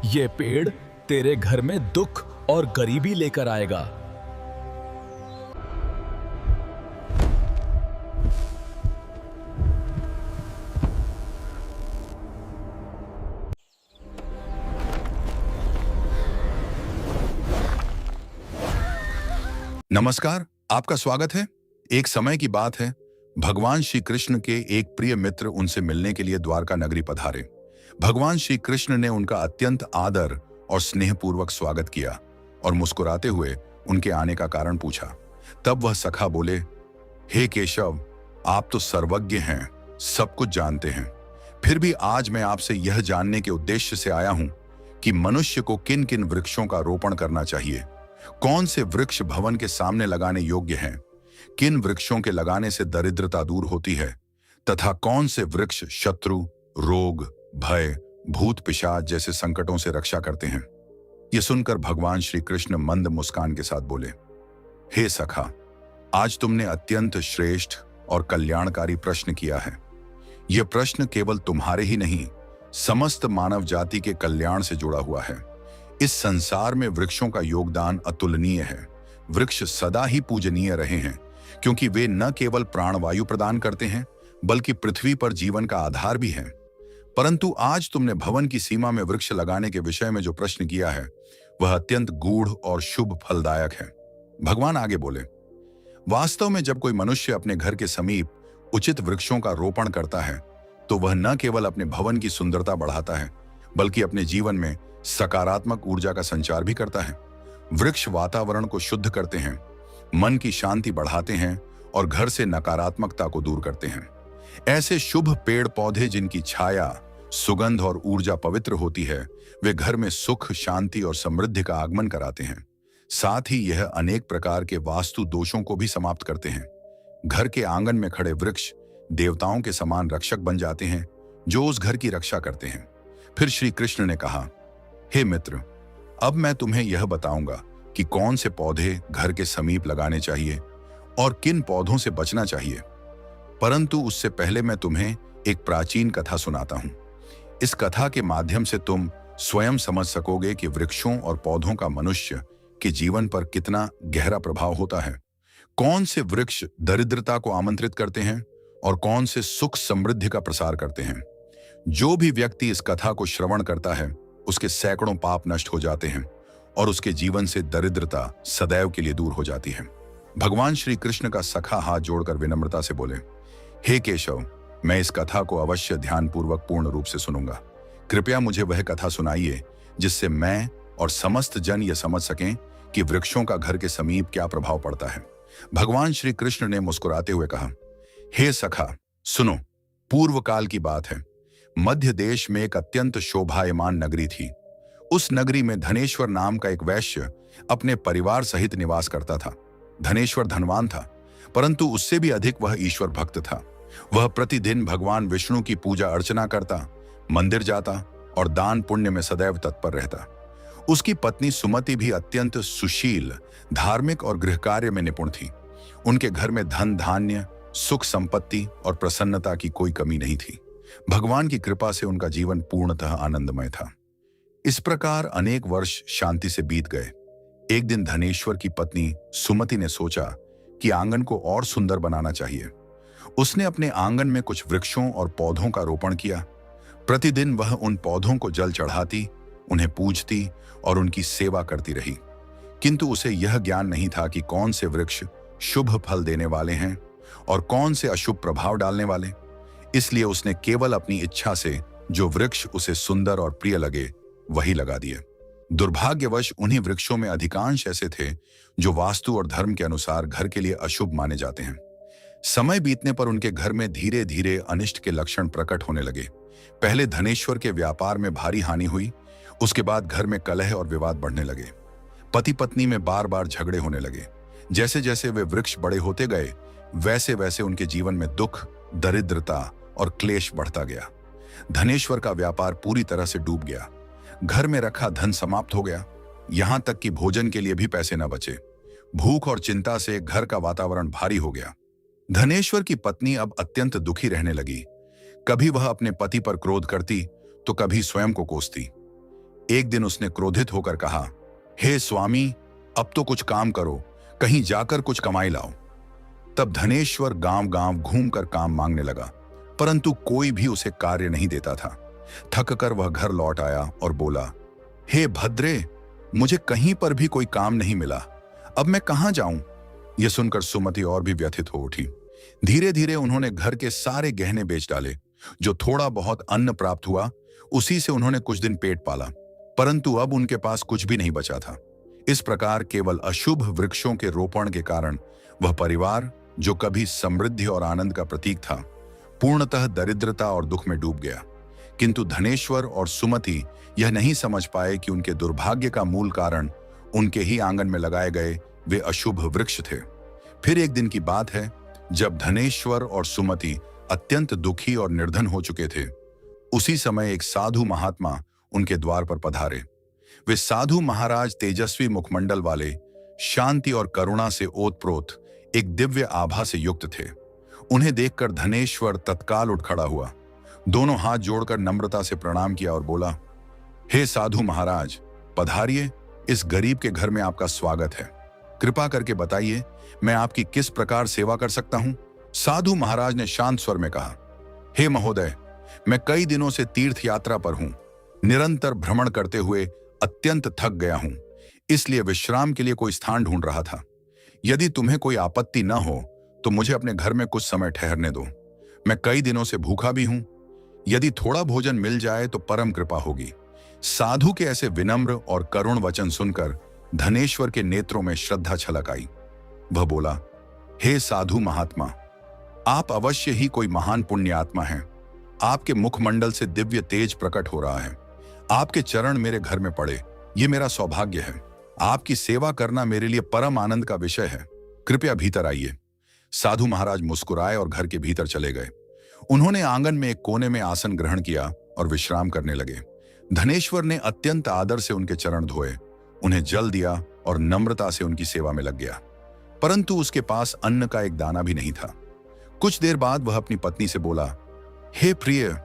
ये पेड़ तेरे घर में दुख और गरीबी लेकर आएगा। नमस्कार, आपका स्वागत है। एक समय की बात है, भगवान श्री कृष्ण के एक प्रिय मित्र उनसे मिलने के लिए द्वारका नगरी पधारे। भगवान श्री कृष्ण ने उनका अत्यंत आदर और स्नेहपूर्वक स्वागत किया और मुस्कुराते हुए उनके आने का कारण पूछा। तब वह सखा बोले, हे केशव, आप तो सर्वज्ञ हैं, सब कुछ जानते हैं। फिर भी आज मैं आपसे यह जानने के उद्देश्य से आया हूं कि मनुष्य को किन किन वृक्षों का रोपण करना चाहिए, कौन से वृक्ष भवन के सामने लगाने योग्य हैं, किन वृक्षों के लगाने से दरिद्रता दूर होती है, तथा कौन से वृक्ष शत्रु, रोग, भय, भूत पिशाच जैसे संकटों से रक्षा करते हैं। यह सुनकर भगवान श्री कृष्ण मंद मुस्कान के साथ बोले, हे सखा, आज तुमने अत्यंत श्रेष्ठ और कल्याणकारी प्रश्न किया है। यह प्रश्न केवल तुम्हारे ही नहीं, समस्त मानव जाति के कल्याण से जुड़ा हुआ है। इस संसार में वृक्षों का योगदान अतुलनीय है। वृक्ष सदा ही पूजनीय रहे हैं, क्योंकि वे न केवल प्राणवायु प्रदान करते हैं, बल्कि पृथ्वी पर जीवन का आधार भी हैं। परंतु आज तुमने भवन की सीमा में वृक्ष लगाने के विषय में जो प्रश्न किया है, वह अत्यंत गूढ़ और शुभ फलदायक है। भगवान आगे बोले, वास्तव में जब कोई मनुष्य अपने घर के समीप उचित वृक्षों का रोपण करता है, तो वह न केवल अपने भवन की सुंदरता बढ़ाता है, बल्कि अपने जीवन में सकारात्मक ऊर्जा का संचार भी करता है। वृक्ष वातावरण को शुद्ध करते हैं, मन की शांति बढ़ाते हैं और घर से नकारात्मकता को दूर करते हैं। ऐसे शुभ पेड़ पौधे जिनकी छाया, सुगंध और ऊर्जा पवित्र होती है, वे घर में सुख, शांति और समृद्धि का आगमन कराते हैं। साथ ही यह अनेक प्रकार के वास्तु दोषों को भी समाप्त करते हैं। घर के आंगन में खड़े वृक्ष देवताओं के समान रक्षक बन जाते हैं, जो उस घर की रक्षा करते हैं। फिर श्री कृष्ण ने कहा, हे मित्र, अब मैं तुम्हें यह बताऊंगा कि कौन से पौधे घर के समीप लगाने चाहिए और किन पौधों से बचना चाहिए। परंतु उससे पहले मैं तुम्हें एक प्राचीन कथा सुनाता हूं। इस कथा के माध्यम से तुम स्वयं समझ सकोगे कि वृक्षों और पौधों का मनुष्य के जीवन पर कितना गहरा प्रभाव होता है। कौन से वृक्ष दरिद्रता को आमंत्रित करते हैं और कौन से सुख समृद्धि का प्रसार करते हैं। जो भी व्यक्ति इस कथा को श्रवण करता है, उसके सैकड़ों पाप नष्ट हो जाते हैं और उसके जीवन से दरिद्रता सदैव के लिए दूर हो जाती है। भगवान श्री कृष्ण का सखा हाथ जोड़कर विनम्रता से बोले, हे केशव, मैं इस कथा को अवश्य ध्यानपूर्वक पूर्ण रूप से सुनूंगा। कृपया मुझे वह कथा सुनाइए जिससे मैं और समस्त जन यह समझ सकें कि वृक्षों का घर के समीप क्या प्रभाव पड़ता है। भगवान श्री कृष्ण ने मुस्कुराते हुए कहा, हे सखा, सुनो। पूर्व काल की बात है। मध्य देश में एक अत्यंत शोभायमान नगरी थी। उस नगरी में धनेश्वर नाम का एक वैश्य अपने परिवार सहित निवास करता था। धनेश्वर धनवान था, परंतु उससे भी अधिक वह ईश्वर भक्त था। वह प्रतिदिन भगवान विष्णु की पूजा अर्चना करता, मंदिर जाता और दान पुण्य में सदैव तत्पर रहता। उसकी पत्नी सुमति भी अत्यंत सुशील, धार्मिक और गृह कार्य में निपुण थी। उनके घर में धन धान्य, सुख संपत्ति और प्रसन्नता की कोई कमी नहीं थी। भगवान की कृपा से उनका जीवन पूर्णतः आनंदमय था। इस प्रकार अनेक वर्ष शांति से बीत गए। एक दिन धनेश्वर की पत्नी सुमति ने सोचा कि आंगन को और सुंदर बनाना चाहिए। उसने अपने आंगन में कुछ वृक्षों और पौधों का रोपण किया। प्रतिदिन वह उन पौधों को जल चढ़ाती, उन्हें पूजती और उनकी सेवा करती रही। किंतु उसे यह ज्ञान नहीं था कि कौन से वृक्ष शुभ फल देने वाले हैं और कौन से अशुभ प्रभाव डालने वाले। इसलिए उसने केवल अपनी इच्छा से जो वृक्ष उसे सुंदर और प्रिय लगे वही लगा दिए। दुर्भाग्यवश उन्हीं वृक्षों में अधिकांश ऐसे थे जो वास्तु और धर्म के अनुसार घर के लिए अशुभ माने जाते हैं। समय बीतने पर उनके घर में धीरे धीरे अनिष्ट के लक्षण प्रकट होने लगे। पहले धनेश्वर के व्यापार में भारी हानि हुई। उसके बाद घर में कलह और विवाद बढ़ने लगे। पति पत्नी में बार बार झगड़े होने लगे। जैसे जैसे वे वृक्ष बड़े होते गए, वैसे वैसे उनके जीवन में दुख, दरिद्रता और क्लेश बढ़ता गया। धनेश्वर का व्यापार पूरी तरह से डूब गया। घर में रखा धन समाप्त हो गया, यहां तक कि भोजन के लिए भी पैसे न बचे। भूख और चिंता से घर का वातावरण भारी हो गया। धनेश्वर की पत्नी अब अत्यंत दुखी रहने लगी। कभी वह अपने पति पर क्रोध करती तो कभी स्वयं को कोसती। एक दिन उसने क्रोधित होकर कहा, हे स्वामी, अब तो कुछ काम करो, कहीं जाकर कुछ कमाई लाओ। तब धनेश्वर गांव गांव घूमकर काम मांगने लगा, परंतु कोई भी उसे कार्य नहीं देता था। थककर वह घर लौट आया और बोला, हे भद्रे, मुझे कहीं पर भी कोई काम नहीं मिला, अब मैं कहां जाऊं? यह सुनकर सुमति और भी व्यथित हो उठी। धीरे धीरे उन्होंने घर के सारे गहने बेच डाले। जो थोड़ा बहुत अन्न प्राप्त हुआ, उसी से उन्होंने कुछ दिन पेट पाला, परंतु अब उनके पास कुछ भी नहीं बचा था। इस प्रकार केवल अशुभ वृक्षों के रोपण के कारण वह परिवार, जो कभी समृद्धि और आनंद का प्रतीक था, पूर्णतः दरिद्रता और दुख में डूब गया। किंतु धनेश्वर और सुमति यह नहीं समझ पाए कि उनके दुर्भाग्य का मूल कारण उनके ही आंगन में लगाए गए वे अशुभ वृक्ष थे। फिर एक दिन की बात है, जब धनेश्वर और सुमति अत्यंत दुखी और निर्धन हो चुके थे, उसी समय एक साधु महात्मा उनके द्वार पर पधारे। वे साधु महाराज तेजस्वी मुखमंडल वाले, शांति और करुणा से ओतप्रोत एक दिव्य आभा से युक्त थे। उन्हें देखकर धनेश्वर तत्काल उठ खड़ा हुआ, दोनों हाथ जोड़कर नम्रता से प्रणाम किया और बोला, हे साधु महाराज, पधारिए, इस गरीब के घर में आपका स्वागत है। कृपा करके बताइए, मैं आपकी किस प्रकार सेवा कर सकता हूं? साधु महाराज ने शांत स्वर में कहा, हे महोदय, मैं कई दिनों से तीर्थ यात्रा पर हूं, निरंतर भ्रमण करते हुए अत्यंत थक गया हूं, इसलिए विश्राम के लिए कोई स्थान ढूंढ रहा था। यदि तुम्हें कोई आपत्ति न हो तो मुझे अपने घर में कुछ समय ठहरने दो। मैं कई दिनों से भूखा भी हूं, यदि थोड़ा भोजन मिल जाए तो परम कृपा होगी। साधु के ऐसे विनम्र और करुण वचन सुनकर धनेश्वर के नेत्रों में श्रद्धा छलक आई। वह बोला, हे साधु महात्मा, आप अवश्य ही कोई महान पुण्य आत्मा हैं। आपके मुखमंडल से दिव्य तेज प्रकट हो रहा है। आपके चरण मेरे घर में पड़े, ये मेरा सौभाग्य है। आपकी सेवा करना मेरे लिए परम आनंद का विषय है। कृपया भीतर आइए। साधु महाराज मुस्कुराए और घर के भीतर चले गए। उन्होंने आंगन में एक कोने में आसन ग्रहण किया और विश्राम करने लगे। धनेश्वर ने अत्यंत आदर से उनके चरण धोए, उन्हें जल दिया और नम्रता से उनकी सेवा में लग गया, परंतु उसके पास अन्न का एक दाना भी नहीं था। कुछ देर बाद वह अपनी पत्नी से बोला, हे प्रिय,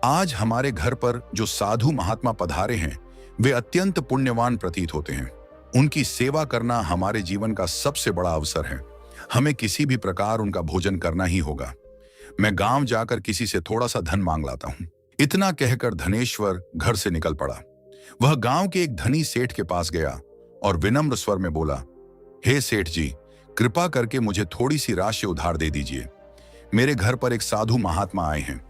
आज हमारे घर पर जो साधु महात्मा पधारे हैं, वे अत्यंत पुण्यवान प्रतीत होते हैं। उनकी सेवा करना हमारे जीवन का सबसे बड़ा अवसर है। हमें किसी भी प्रकार उनका भोजन करना ही होगा। मैं गांव जाकर किसी से थोड़ा सा धन मांग लाता हूं। इतना कहकर धनेश्वर घर से निकल पड़ा। वह गांव के एक धनी सेठ के पास गया और विनम्र स्वर में बोला, हे सेठ जी, कृपा करके मुझे थोड़ी सी राशि उधार दे दीजिए। मेरे घर पर एक साधु महात्मा आए हैं,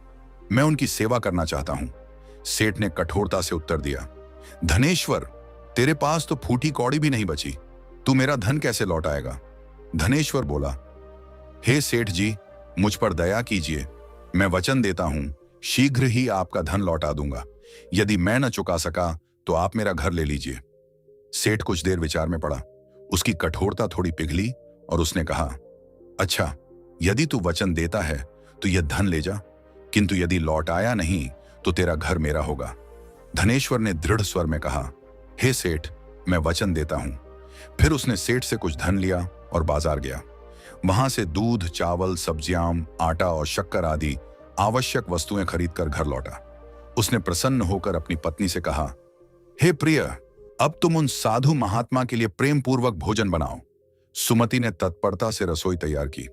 मैं उनकी सेवा करना चाहता हूं। सेठ ने कठोरता से उत्तर दिया, धनेश्वर, तेरे पास तो फूटी कौड़ी भी नहीं बची, तू मेरा धन कैसे लौटाएगा? धनेश्वर बोला, हे सेठ जी, मुझ पर दया कीजिए। मैं वचन देता हूं, शीघ्र ही आपका धन लौटा दूंगा। यदि मैं न चुका सका तो आप मेरा घर ले लीजिए। सेठ कुछ देर विचार में पड़ा। उसकी कठोरता थोड़ी पिघली और उसने कहा, अच्छा, यदि तू वचन देता है तो यह धन ले जा, किंतु यदि लौट आया नहीं तो तेरा घर मेरा होगा। धनेश्वर ने दृढ़ स्वर में कहा, हे सेठ, मैं वचन देता हूं। फिर उसने सेठ से कुछ धन लिया और बाजार गया। वहां से दूध, चावल, सब्जियां, आटा और शक्कर आदि आवश्यक वस्तुएं खरीदकर घर लौटा। उसने प्रसन्न होकर अपनी पत्नी से कहा, हे प्रिय, अब तुम उन साधु महात्मा के लिए प्रेम पूर्वक भोजन बनाओ। सुमति ने तत्परता से रसोई तैयार की।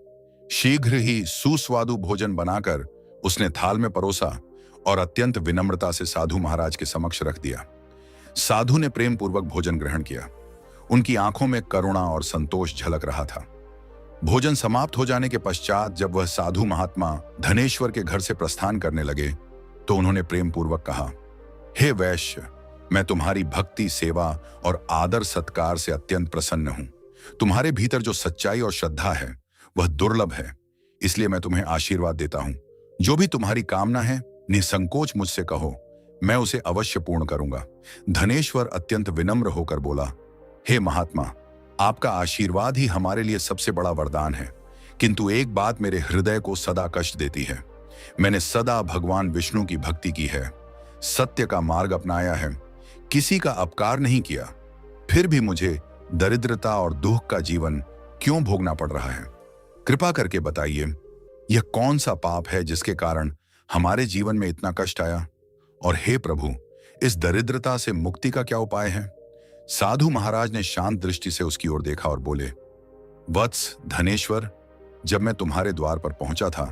शीघ्र ही सुस्वादु भोजन बनाकर उसने थाल में परोसा और अत्यंत विनम्रता से साधु महाराज के समक्ष रख दिया। साधु ने प्रेम पूर्वक भोजन ग्रहण किया। उनकी आंखों में करुणा और संतोष झलक रहा था। भोजन समाप्त हो जाने के पश्चात जब वह साधु महात्मा धनेश्वर के घर से प्रस्थान करने लगे तो उन्होंने प्रेम पूर्वक कहा, हे वैश्य, मैं तुम्हारी भक्ति, सेवा और आदर सत्कार से अत्यंत प्रसन्न हूं। तुम्हारे भीतर जो सच्चाई और श्रद्धा है वह दुर्लभ है, इसलिए मैं तुम्हें आशीर्वाद देता हूं। जो भी तुम्हारी कामना है निसंकोच मुझसे कहो, मैं उसे अवश्य पूर्ण करूंगा। धनेश्वर अत्यंत विनम्र होकर बोला, हे महात्मा, आपका आशीर्वाद ही हमारे लिए सबसे बड़ा वरदान है, किंतु एक बात मेरे हृदय को सदा कष्ट देती है। मैंने सदा भगवान विष्णु की भक्ति की है, सत्य का मार्ग अपनाया है, किसी का अपकार नहीं किया, फिर भी मुझे दरिद्रता और दुख का जीवन क्यों भोगना पड़ रहा है? कृपा करके बताइए, यह कौन सा पाप है जिसके कारण हमारे जीवन में इतना कष्ट आया? और हे प्रभु, इस दरिद्रता से मुक्ति का क्या उपाय है? साधु महाराज ने शांत दृष्टि से उसकी ओर देखा और बोले, वत्स धनेश्वर, जब मैं तुम्हारे द्वार पर पहुंचा था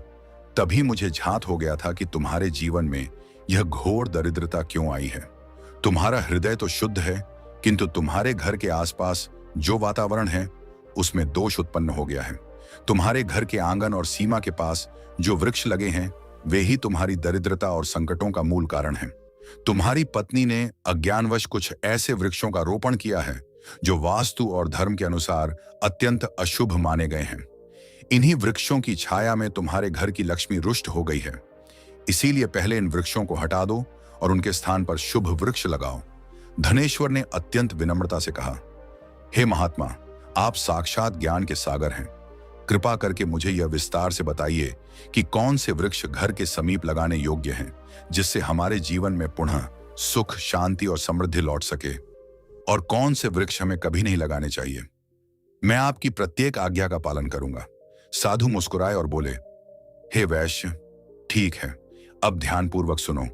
तभी मुझे झांत हो गया था कि तुम्हारे जीवन में यह घोर दरिद्रता क्यों आई है। तुम्हारा हृदय तो शुद्ध है, किंतु तुम्हारे घर के आसपास जो वातावरण है उसमें दोष उत्पन्न हो गया है। तुम्हारे घर के आंगन और सीमा के पास जो वृक्ष लगे हैं वे ही तुम्हारी दरिद्रता और संकटों का मूल कारण हैं। तुम्हारी पत्नी ने अज्ञानवश कुछ ऐसे वृक्षों का रोपण किया है जो वास्तु और धर्म के अनुसार अत्यंत अशुभ माने गए हैं। इन्हीं वृक्षों की छाया में तुम्हारे घर की लक्ष्मी रुष्ट हो गई है। इसीलिए पहले इन वृक्षों को हटा दो और उनके स्थान पर शुभ वृक्ष लगाओ। धनेश्वर ने अत्यंत विनम्रता से कहा, हे महात्मा, आप साक्षात ज्ञान के सागर हैं। कृपा करके मुझे यह विस्तार से बताइए कि कौन से वृक्ष घर के समीप लगाने योग्य हैं, जिससे हमारे जीवन में पुनः सुख, शांति और समृद्धि लौट सके, और कौन से वृक्ष हमें कभी नहीं लगाने चाहिए। मैं आपकी प्रत्येक आज्ञा का पालन करूंगा। साधु मुस्कुराए और बोले, हे वैश्य, ठीक है, अब ध्यानपूर्वक सुनो।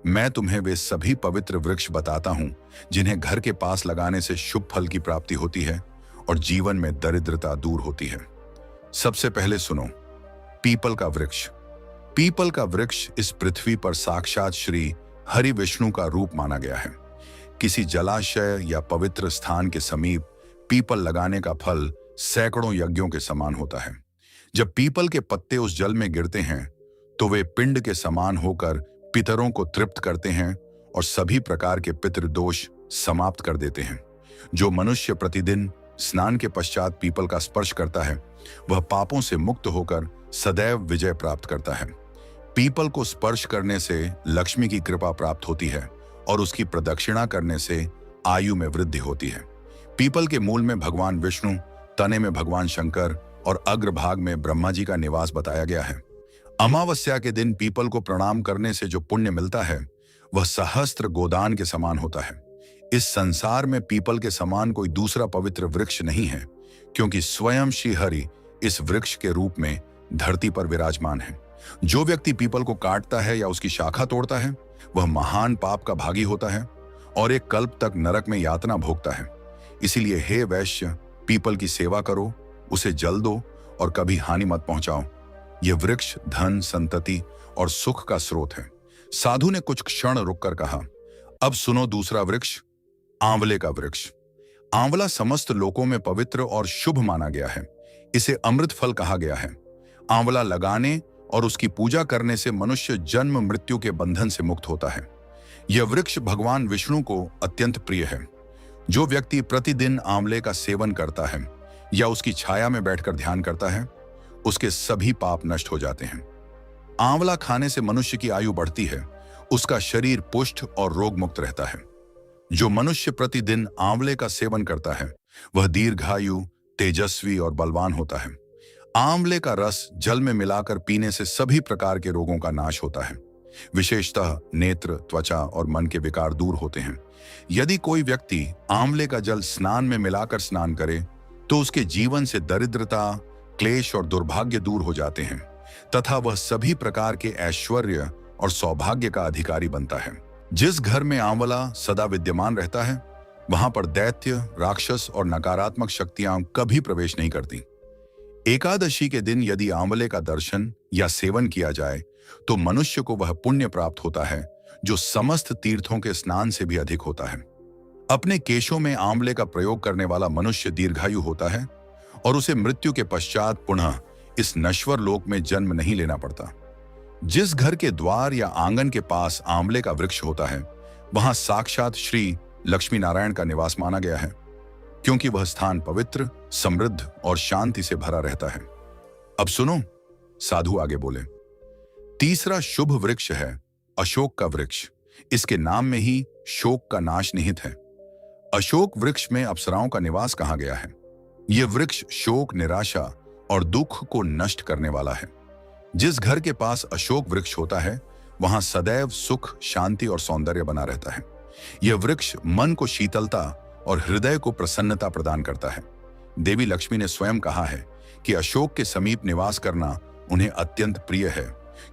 मैं तुम्हें वे सभी पवित्र वृक्ष बताता हूं जिन्हें घर के पास लगाने से शुभ फल की प्राप्ति होती है और जीवन में दरिद्रता दूर होती है। सबसे पहले सुनो, पीपल का वृक्ष। पीपल का वृक्ष इस पृथ्वी पर साक्षात श्री हरि विष्णु का रूप माना गया है। किसी जलाशय या पवित्र स्थान के समीप पीपल लगाने का फल सैकड़ों यज्ञों के समान होता है। जब पीपल के पत्ते उस जल में गिरते हैं तो वे पिंड के समान होकर पितरों को तृप्त करते हैं और सभी प्रकार के पितृदोष समाप्त कर देते हैं। जो मनुष्य प्रतिदिन स्नान के पश्चात पीपल का स्पर्श करता है वह पापों से मुक्त होकर सदैव विजय प्राप्त करता है। पीपल को स्पर्श करने से लक्ष्मी की कृपा प्राप्त होती है और उसकी प्रदक्षिणा करने से आयु में वृद्धि होती है। पीपल के मूल में भगवान विष्णु, तने में भगवान शंकर और अग्रभाग में ब्रह्मा जी का निवास बताया गया है। अमावस्या के दिन पीपल को प्रणाम करने से जो पुण्य मिलता है वह सहस्त्र गोदान के समान होता है। इस संसार में पीपल के समान कोई दूसरा पवित्र वृक्ष नहीं है, क्योंकि स्वयं श्री हरि इस वृक्ष के रूप में धरती पर विराजमान है। जो व्यक्ति पीपल को काटता है या उसकी शाखा तोड़ता है वह महान पाप का भागी होता है और एक कल्प तक नरक में यातना भोगता है। इसीलिए हे वैश्य, पीपल की सेवा करो, उसे जल दो और कभी हानि मत पहुंचाओ। यह वृक्ष धन, संतति और सुख का स्रोत है। साधु ने कुछ क्षण रुककर कहा, अब सुनो दूसरा वृक्ष, आंवले का वृक्ष। आंवला समस्त लोकों में पवित्र और शुभ माना गया है। इसे अमृत फल कहा गया है। आंवला लगाने और उसकी पूजा करने से मनुष्य जन्म मृत्यु के बंधन से मुक्त होता है। यह वृक्ष भगवान विष्णु को अत्यंत प्रिय है। जो व्यक्ति प्रतिदिन आंवले का सेवन करता है या उसकी छाया में बैठकर ध्यान करता है उसके सभी पाप नष्ट हो जाते हैं। आंवला खाने से मनुष्य की आयु बढ़ती है, उसका शरीर पुष्ट और रोग मुक्त रहता है। जो मनुष्य प्रतिदिन आंवले का सेवन करता है वह दीर्घायु, तेजस्वी और बलवान होता है। आंवले का रस जल में मिलाकर पीने से सभी प्रकार के रोगों का नाश होता है। विशेषतः नेत्र, त्वचा और मन के विकार दूर होते हैं। यदि कोई व्यक्ति आंवले का जल स्नान में मिलाकर स्नान करे तो उसके जीवन से दरिद्रता, क्लेश और दुर्भाग्य दूर हो जाते हैं तथा वह सभी प्रकार के ऐश्वर्य और सौभाग्य का अधिकारी बनता है। जिस घर में आंवला सदा विद्यमान रहता है वहां पर दैत्य, राक्षस और नकारात्मक शक्तियां कभी प्रवेश नहीं करती। एकादशी के दिन यदि आंवले का दर्शन या सेवन किया जाए तो मनुष्य को वह पुण्य प्राप्त होता है जो समस्त तीर्थों के स्नान से भी अधिक होता है। अपने केशों में आंवले का प्रयोग करने वाला मनुष्य दीर्घायु होता है और उसे मृत्यु के पश्चात पुनः इस नश्वर लोक में जन्म नहीं लेना पड़ता। जिस घर के द्वार या आंगन के पास आंवले का वृक्ष होता है वहां साक्षात श्री लक्ष्मी नारायण का निवास माना गया है, क्योंकि वह स्थान पवित्र, समृद्ध और शांति से भरा रहता है। अब सुनो, साधु आगे बोले, तीसरा शुभ वृक्ष है अशोक का वृक्ष। इसके नाम में ही शोक का नाश निहित है। अशोक वृक्ष में अप्सराओं का निवास कहा गया है। यह वृक्ष शोक, निराशा और दुख को नष्ट करने वाला है। जिस घर के पास अशोक वृक्ष होता है वहां सदैव सुख, शांति और सौंदर्य बना रहता है। यह वृक्ष मन को शीतलता और हृदय को प्रसन्नता प्रदान करता है। देवी लक्ष्मी ने स्वयं कहा है कि अशोक के समीप निवास करना उन्हें अत्यंत प्रिय है,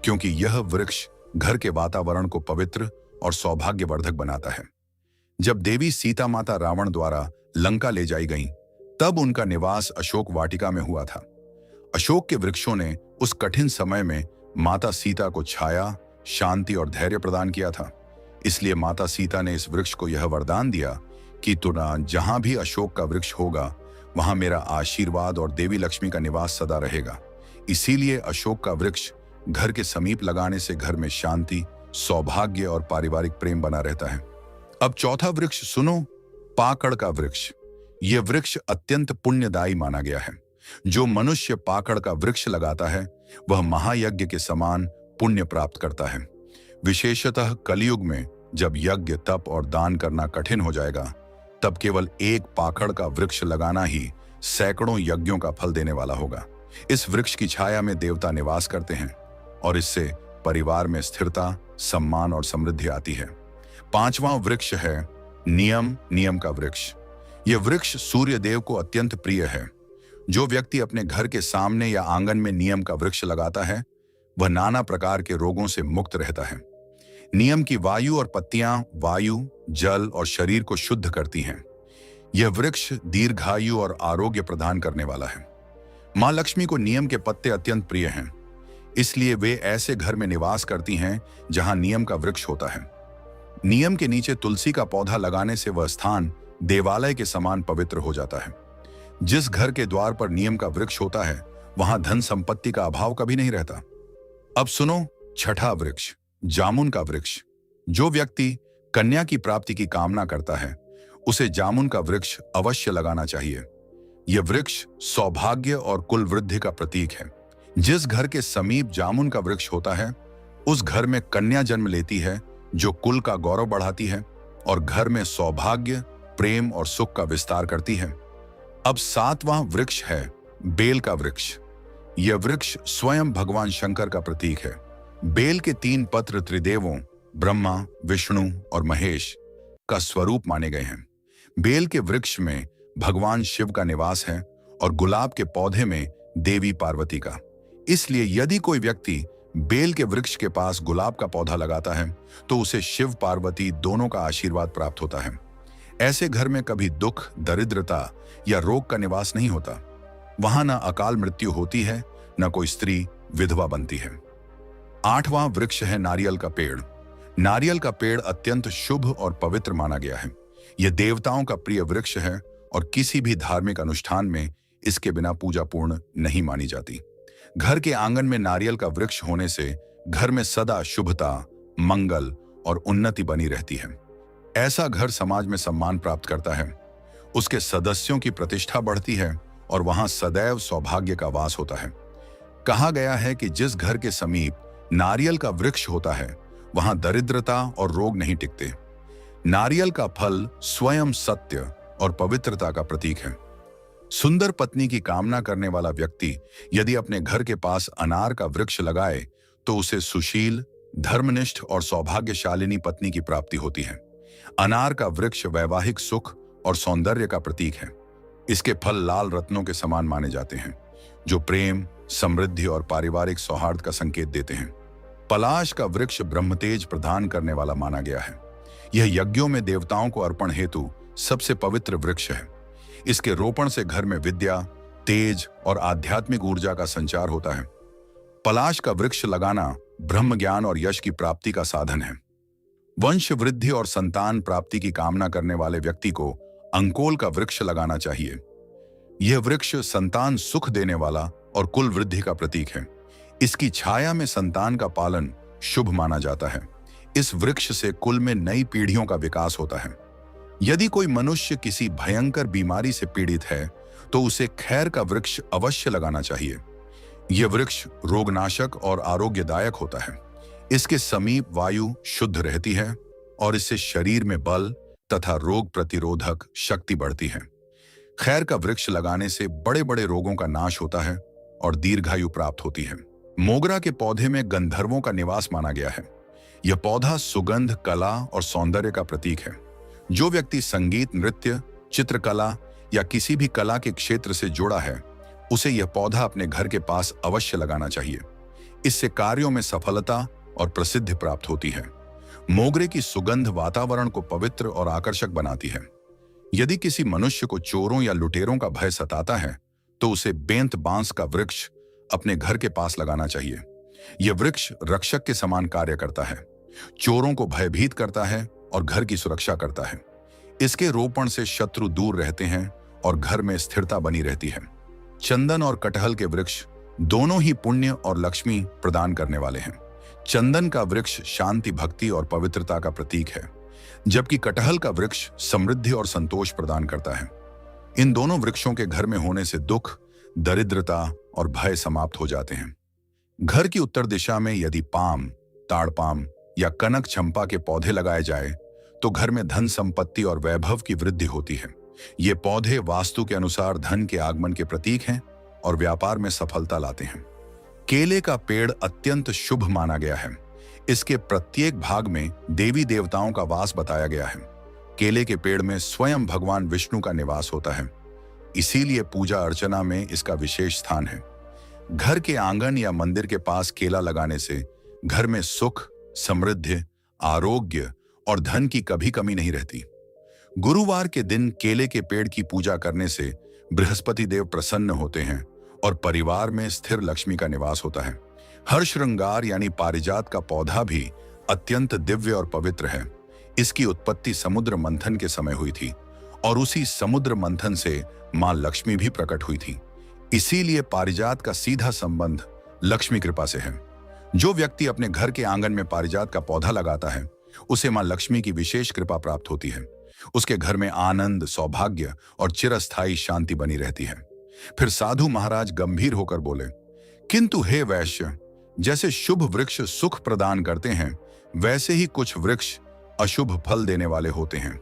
क्योंकि यह वृक्ष घर के वातावरण को पवित्र और सौभाग्यवर्धक बनाता है। जब देवी सीता माता रावण द्वारा लंका ले जाई गईं, तब उनका निवास अशोक वाटिका में हुआ था। अशोक के वृक्षों ने उस कठिन समय में माता सीता को छाया, शांति और धैर्य प्रदान किया था। इसलिए माता सीता ने इस वृक्ष को यह वरदान दिया कि तुना जहां भी अशोक का वृक्ष होगा, वहां मेरा आशीर्वाद और देवी लक्ष्मी का निवास सदा रहेगा। इसीलिए अशोक का वृक्ष घर के समीप लगाने से घर में शांति, सौभाग्य और पारिवारिक प्रेम बना रहता है। अब चौथा वृक्ष सुनो, पाकड़ का वृक्ष। यह वृक्ष अत्यंत पुण्यदायी माना गया है। जो मनुष्य पाकड़ का वृक्ष लगाता है वह महायज्ञ के समान पुण्य प्राप्त करता है। विशेषतः कलयुग में जब यज्ञ, तप और दान करना कठिन हो जाएगा, तब केवल एक पाकड़ का वृक्ष लगाना ही सैकड़ों यज्ञों का फल देने वाला होगा। इस वृक्ष की छाया में देवता निवास करते हैं और इससे परिवार में स्थिरता, सम्मान और समृद्धि आती है। पांचवां वृक्ष है नियम का वृक्ष। यह वृक्ष सूर्य देव को अत्यंत प्रिय है। जो व्यक्ति अपने घर के सामने या आंगन में नियम का वृक्ष लगाता है, वह नाना प्रकार के रोगों से मुक्त रहता है। नियम की वायु और पत्तियां वायु, जल और शरीर को शुद्ध करती हैं। यह वृक्ष दीर्घायु और आरोग्य प्रदान करने वाला है। मां लक्ष्मी को नियम के पत्ते अत्यंत प्रिय हैं, इसलिए वे ऐसे घर में निवास करती हैं जहां नियम का वृक्ष होता है। नियम के नीचे तुलसी का पौधा लगाने से वह स्थान देवालय के समान पवित्र हो जाता है। जिस घर के द्वार पर नियम का वृक्ष होता है, वहां धन संपत्ति का अभाव कभी नहीं रहता। अब सुनो, छठा वृक्ष जामुन का वृक्ष। जो व्यक्ति कन्या की प्राप्ति की कामना करता है, उसे जामुन का वृक्ष अवश्य लगाना चाहिए। यह वृक्ष सौभाग्य और कुल वृद्धि का प्रतीक है। जिस घर के समीप जामुन का वृक्ष होता है, उस घर में कन्या जन्म लेती है, जो कुल का गौरव बढ़ाती है और घर में सौभाग्य, प्रेम और सुख का विस्तार करती है। अब सातवां वृक्ष है बेल का वृक्ष। यह वृक्ष स्वयं भगवान शंकर का प्रतीक है। बेल के 3 पत्र त्रिदेवों ब्रह्मा, विष्णु और महेश का स्वरूप माने गए हैं। बेल के वृक्ष में भगवान शिव का निवास है और गुलाब के पौधे में देवी पार्वती का। इसलिए यदि कोई व्यक्ति बेल के वृक्ष के पास गुलाब का पौधा लगाता है, तो उसे शिव पार्वती दोनों का आशीर्वाद प्राप्त होता है। ऐसे घर में कभी दुख, दरिद्रता या रोग का निवास नहीं होता। वहां न अकाल मृत्यु होती है, न कोई स्त्री विधवा बनती है। आठवां वृक्ष है नारियल का पेड़। नारियल का पेड़ अत्यंत शुभ और पवित्र माना गया है। यह देवताओं का प्रिय वृक्ष है और किसी भी धार्मिक अनुष्ठान में इसके बिना पूजा पूर्ण नहीं मानी जाती। घर के आंगन में नारियल का वृक्ष होने से घर में सदा शुभता, मंगल और उन्नति बनी रहती है। ऐसा घर समाज में सम्मान प्राप्त करता है, उसके सदस्यों की प्रतिष्ठा बढ़ती है और वहां सदैव सौभाग्य का वास होता है। कहा गया है कि जिस घर के समीप नारियल का वृक्ष होता है, वहां दरिद्रता और रोग नहीं टिकते। नारियल का फल स्वयं सत्य और पवित्रता का प्रतीक है। सुंदर पत्नी की कामना करने वाला व्यक्ति यदि अपने घर के पास अनार का वृक्ष लगाए, तो उसे सुशील, धर्मनिष्ठ और सौभाग्यशालिनी पत्नी की प्राप्ति होती है। अनार का वृक्ष वैवाहिक सुख और सौंदर्य का प्रतीक है। इसके फल लाल रत्नों के समान माने जाते हैं, जो प्रेम, समृद्धि और पारिवारिक सौहार्द का संकेत देते हैं। पलाश का वृक्ष ब्रह्मतेज प्रदान करने वाला माना गया है। यह यज्ञों में देवताओं को अर्पण हेतु सबसे पवित्र वृक्ष है। इसके रोपण से घर में विद्या, तेज और आध्यात्मिक ऊर्जा का संचार होता है। पलाश का वृक्ष लगाना ब्रह्म ज्ञान और यश की प्राप्ति का साधन है। वंश वृद्धि और संतान प्राप्ति की कामना करने वाले व्यक्ति को अंकोल का वृक्ष लगाना चाहिए। यह वृक्ष संतान सुख देने वाला और कुल वृद्धि का प्रतीक है। इसकी छाया में संतान का पालन शुभ माना जाता है। इस वृक्ष से कुल में नई पीढ़ियों का विकास होता है। यदि कोई मनुष्य किसी भयंकर बीमारी से पीड़ित है, तो उसे खैर का वृक्ष अवश्य लगाना चाहिए। यह वृक्ष रोगनाशक और आरोग्यदायक होता है। इसके समीप वायु शुद्ध रहती है और इससे शरीर में बल तथा रोग प्रतिरोधक शक्ति बढ़ती है। खैर का वृक्ष लगाने से बड़े बड़े रोगों का नाश होता है और दीर्घायु प्राप्त होती है। मोगरा के पौधे में गंधर्वों का निवास माना गया है। यह पौधा सुगंध, कला और सौंदर्य का प्रतीक है। जो व्यक्ति संगीत, नृत्य, चित्रकला या किसी भी कला के क्षेत्र से जुड़ा है, उसे यह पौधा अपने घर के पास अवश्य लगाना चाहिए। इससे कार्यों में सफलता और प्रसिद्धि प्राप्त होती है। मोगरे की सुगंध वातावरण को पवित्र और आकर्षक बनाती है। यदि किसी मनुष्य को चोरों या लुटेरों का भय सताता है तो उसे बेंत बांस का वृक्ष अपने घर के पास लगाना चाहिए। यह वृक्ष रक्षक के समान कार्य करता है, चोरों को भयभीत करता है और घर की सुरक्षा करता है। इसके रोपण से शत्रु दूर रहते हैं और घर में स्थिरता बनी रहती है। चंदन और कटहल के वृक्ष दोनों ही पुण्य और लक्ष्मी प्रदान करने वाले हैं। चंदन का वृक्ष शांति, भक्ति और पवित्रता का प्रतीक है, जबकि कटहल का वृक्ष समृद्धि और संतोष प्रदान करता है। इन दोनों वृक्षों के घर में होने से दुख, दरिद्रता और भय समाप्त हो जाते हैं। घर की उत्तर दिशा में यदि पाम, ताड़पाम या कनक चंपा के पौधे लगाए जाए तो घर में धन, संपत्ति और वैभव की वृद्धि होती है। ये पौधे वास्तु के अनुसार धन के आगमन के प्रतीक हैं और व्यापार में सफलता लाते हैं। केले का पेड़ अत्यंत शुभ माना गया है। इसके प्रत्येक भाग में देवी देवताओं का वास बताया गया है। केले के पेड़ में स्वयं भगवान विष्णु का निवास होता है, इसीलिए पूजा अर्चना में इसका विशेष स्थान है। घर के आंगन या मंदिर के पास केला लगाने से घर में सुख, समृद्धि, आरोग्य और धन की कभी कमी नहीं रहती। गुरुवार के दिन केले के पेड़ की पूजा करने से बृहस्पति देव प्रसन्न होते हैं और परिवार में स्थिर लक्ष्मी का निवास होता है। हर श्रृंगार यानी पारिजात का पौधा भी अत्यंत दिव्य और पवित्र है। इसकी उत्पत्ति समुद्र मंथन के समय हुई थी और उसी समुद्र मंथन से मां लक्ष्मी भी प्रकट हुई थी। इसीलिए पारिजात का सीधा संबंध लक्ष्मी कृपा से है। जो व्यक्ति अपने घर के आंगन में पारिजात का पौधा लगाता है उसे मां लक्ष्मी की विशेष कृपा प्राप्त होती है। उसके घर में आनंद, सौभाग्य और चिरस्थायी शांति बनी रहती है। फिर साधु महाराज गंभीर होकर बोले, किंतु हे वैश्य, जैसे शुभ वृक्ष सुख प्रदान करते हैं वैसे ही कुछ वृक्ष अशुभ फल देने वाले होते हैं।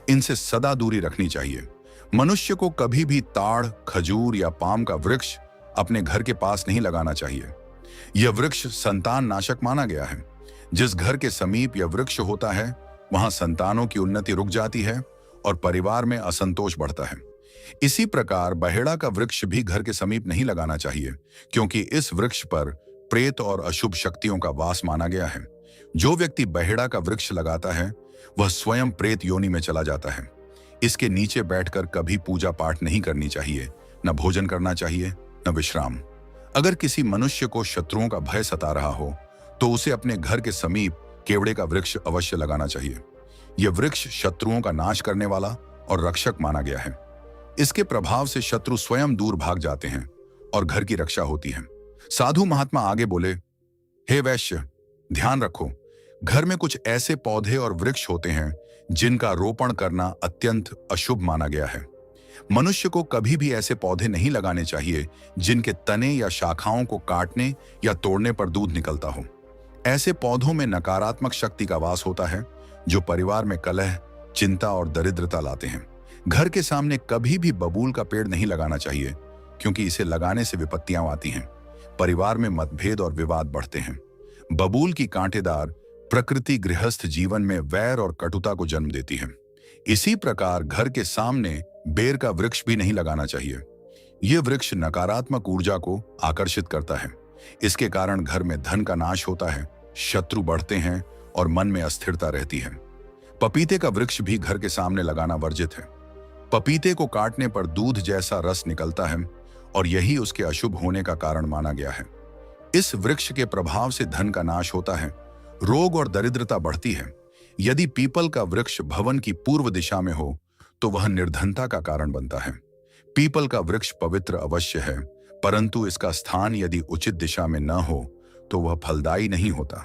इनसे सदा दूरी रखनी चाहिए। मनुष्य को कभी भी ताड़, खजूर या पाम का वृक्ष अपने घर के पास नहीं लगाना चाहिए। यह वृक्ष संतान नाशक माना गया है। जिस घर के समीप यह वृक्ष होता है वहां संतानों की उन्नति रुक जाती है और परिवार में असंतोष बढ़ता है। इसी प्रकार बहेड़ा का वृक्ष भी घर के समीप नहीं लगाना चाहिए, क्योंकि इस वृक्ष पर प्रेत और अशुभ शक्तियों का वास माना गया है। जो व्यक्ति बहेड़ा का वृक्ष लगाता है वह स्वयं प्रेत योनि में चला जाता है। इसके नीचे बैठकर कभी पूजा पाठ नहीं करनी चाहिए, न भोजन करना चाहिए, न विश्राम। अगर किसी मनुष्य को शत्रुओं का भय सता रहा हो तो उसे अपने घर के समीप केवड़े का वृक्ष अवश्य लगाना चाहिए। यह वृक्ष शत्रुओं का नाश करने वाला और रक्षक माना गया है। इसके प्रभाव से शत्रु स्वयं दूर भाग जाते हैं और घर की रक्षा होती है। साधु महात्मा आगे बोले, हे वैश्य, ध्यान रखो, घर में कुछ ऐसे पौधे और वृक्ष होते हैं जिनका रोपण करना अत्यंत अशुभ माना गया है। मनुष्य को कभी भी ऐसे पौधे नहीं लगाने चाहिए जिनके तने या शाखाओं को काटने या तोड़ने पर दूध निकलता हो। ऐसे पौधों में नकारात्मक शक्ति का वास होता है जो परिवार में कलह, चिंता और दरिद्रता लाते हैं। घर के सामने कभी भी बबूल का पेड़ नहीं लगाना चाहिए, क्योंकि इसे लगाने से विपत्तियां आती हैं। परिवार में मतभेद और विवाद बढ़ते हैं। बबूल की कांटेदार प्रकृति गृहस्थ जीवन में वैर और कटुता को जन्म देती है। इसी प्रकार घर के सामने बेर का वृक्ष भी नहीं लगाना चाहिए। यह वृक्ष नकारात्मक ऊर्जा को आकर्षित करता है। इसके कारण घर में धन का नाश होता है, शत्रु बढ़ते हैं और मन में अस्थिरता रहती है। पपीते का वृक्ष भी घर के सामने लगाना वर्जित है। पपीते को काटने पर दूध जैसा रस निकलता है और यही उसके अशुभ होने का कारण माना गया है। इस वृक्ष के प्रभाव से धन का नाश होता है, रोग और दरिद्रता बढ़ती है। यदि पीपल का वृक्ष भवन की पूर्व दिशा में हो तो वह निर्धनता का कारण बनता है। पीपल का वृक्ष पवित्र अवश्य है, परंतु इसका स्थान यदि उचित दिशा में न हो तो वह फलदायी नहीं होता।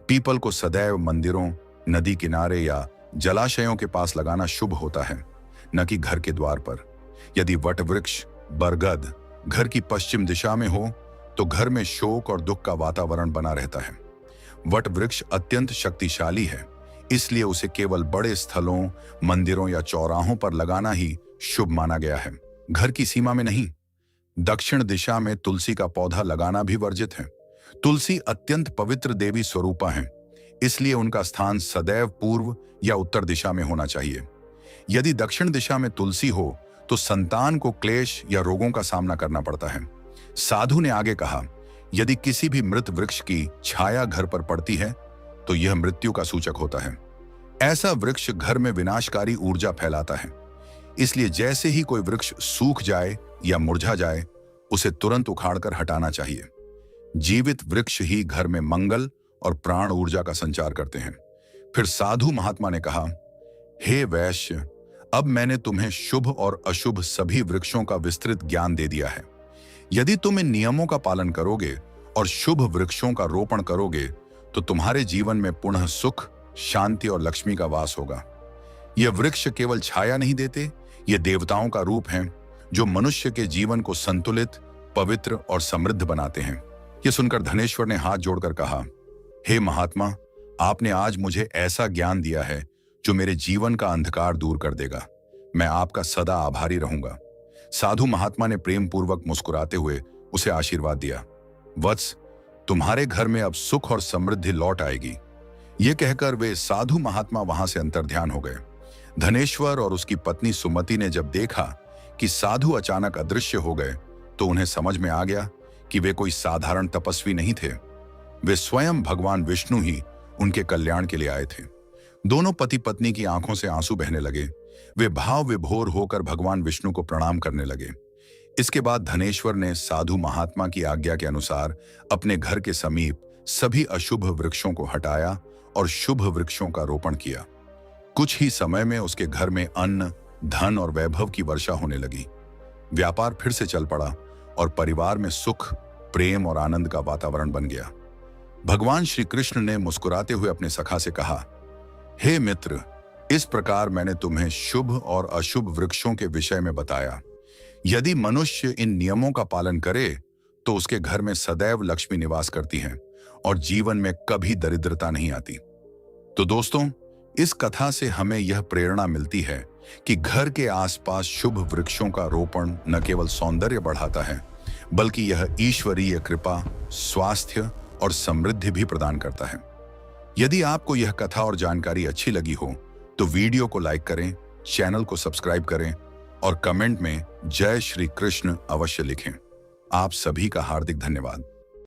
पीपल को सदैव मंदिरों, नदी किनारे या जलाशयों के पास लगाना शुभ होता है, न कि घर के द्वार पर। यदि वट वृक्ष, बरगद घर की पश्चिम दिशा में हो तो घर में शोक और दुख का वातावरण बना रहता है। वट वृक्ष अत्यंत शक्तिशाली है, इसलिए उसे केवल बड़े स्थलों, मंदिरों या चौराहों पर लगाना ही शुभ माना गया है, घर की सीमा में नहीं। दक्षिण दिशा में तुलसी का पौधा लगाना भी वर्जित है। तुलसी अत्यंत पवित्र देवी स्वरूपा हैं, इसलिए उनका स्थान सदैव पूर्व या उत्तर दिशा में होना चाहिए। यदि दक्षिण दिशा में तुलसी हो तो संतान को क्लेश या रोगों का सामना करना पड़ता है। साधु ने आगे कहा, यदि किसी भी मृत वृक्ष की छाया घर पर पड़ती है तो यह मृत्यु का सूचक होता है। ऐसा वृक्ष घर में विनाशकारी ऊर्जा फैलाता है। इसलिए जैसे ही कोई वृक्ष सूख जाए या मुरझा जाए, उसे तुरंत उखाड़कर हटाना चाहिए। जीवित वृक्ष ही घर में मंगल और प्राण ऊर्जा का संचार करते हैं। फिर साधु महात्मा ने कहा, हे वैश्य, अब मैंने तुम्हें शुभ और अशुभ सभी वृक्षों का विस्तृत ज्ञान दे दिया है। यदि तुम इन नियमों का पालन करोगे और शुभ वृक्षों का रोपण करोगे तो तुम्हारे जीवन में पुनः सुख, शांति और लक्ष्मी का वास होगा। यह वृक्ष केवल छाया नहीं देते, ये देवताओं का रूप हैं जो मनुष्य के जीवन को संतुलित, पवित्र और समृद्ध बनाते हैं। यह सुनकर धनेश्वर ने हाथ जोड़कर कहा, हे महात्मा, आपने आज मुझे ऐसा ज्ञान दिया है जो मेरे जीवन का अंधकार दूर कर देगा। मैं आपका सदा आभारी रहूंगा। साधु महात्मा ने प्रेम पूर्वक मुस्कुराते हुए उसे आशीर्वाद दिया। वत्स, तुम्हारे घर में अब सुख और समृद्धि लौट आएगी। ये कहकर वे साधु महात्मा वहां से अंतर्ध्यान हो गए। धनेश्वर और उसकी पत्नी सुमति ने जब देखा कि साधु अचानक अदृश्य हो गए तो उन्हें समझ में आ गया कि वे कोई साधारण तपस्वी नहीं थे। वे स्वयं भगवान विष्णु ही उनके कल्याण के लिए आए थे। दोनों पति पत्नी की आंखों से आंसू बहने लगे। वे भाव विभोर होकर भगवान विष्णु को प्रणाम करने लगे। इसके बाद धनेश्वर ने साधु महात्मा की आज्ञा के अनुसार अपने घर के समीप सभी अशुभ वृक्षों को हटाया और शुभ वृक्षों का रोपण किया। कुछ ही समय में उसके घर में अन्न, धन और वैभव की वर्षा होने लगी। व्यापार फिर से चल पड़ा और परिवार में सुख, प्रेम और आनंद का वातावरण बन गया। भगवान श्री कृष्ण ने मुस्कुराते हुए अपने सखा से कहा, हे मित्र, इस प्रकार मैंने तुम्हें शुभ और अशुभ वृक्षों के विषय में बताया। यदि मनुष्य इन नियमों का पालन करे तो उसके घर में सदैव लक्ष्मी निवास करती है और जीवन में कभी दरिद्रता नहीं आती। तो दोस्तों, इस कथा से हमें यह प्रेरणा मिलती है कि घर के आसपास शुभ वृक्षों का रोपण न केवल सौंदर्य बढ़ाता है, बल्कि यह ईश्वरीय कृपा, स्वास्थ्य और समृद्धि भी प्रदान करता है। यदि आपको यह कथा और जानकारी अच्छी लगी हो तो वीडियो को लाइक करें, चैनल को सब्सक्राइब करें और कमेंट में जय श्री कृष्ण अवश्य लिखें। आप सभी का हार्दिक धन्यवाद।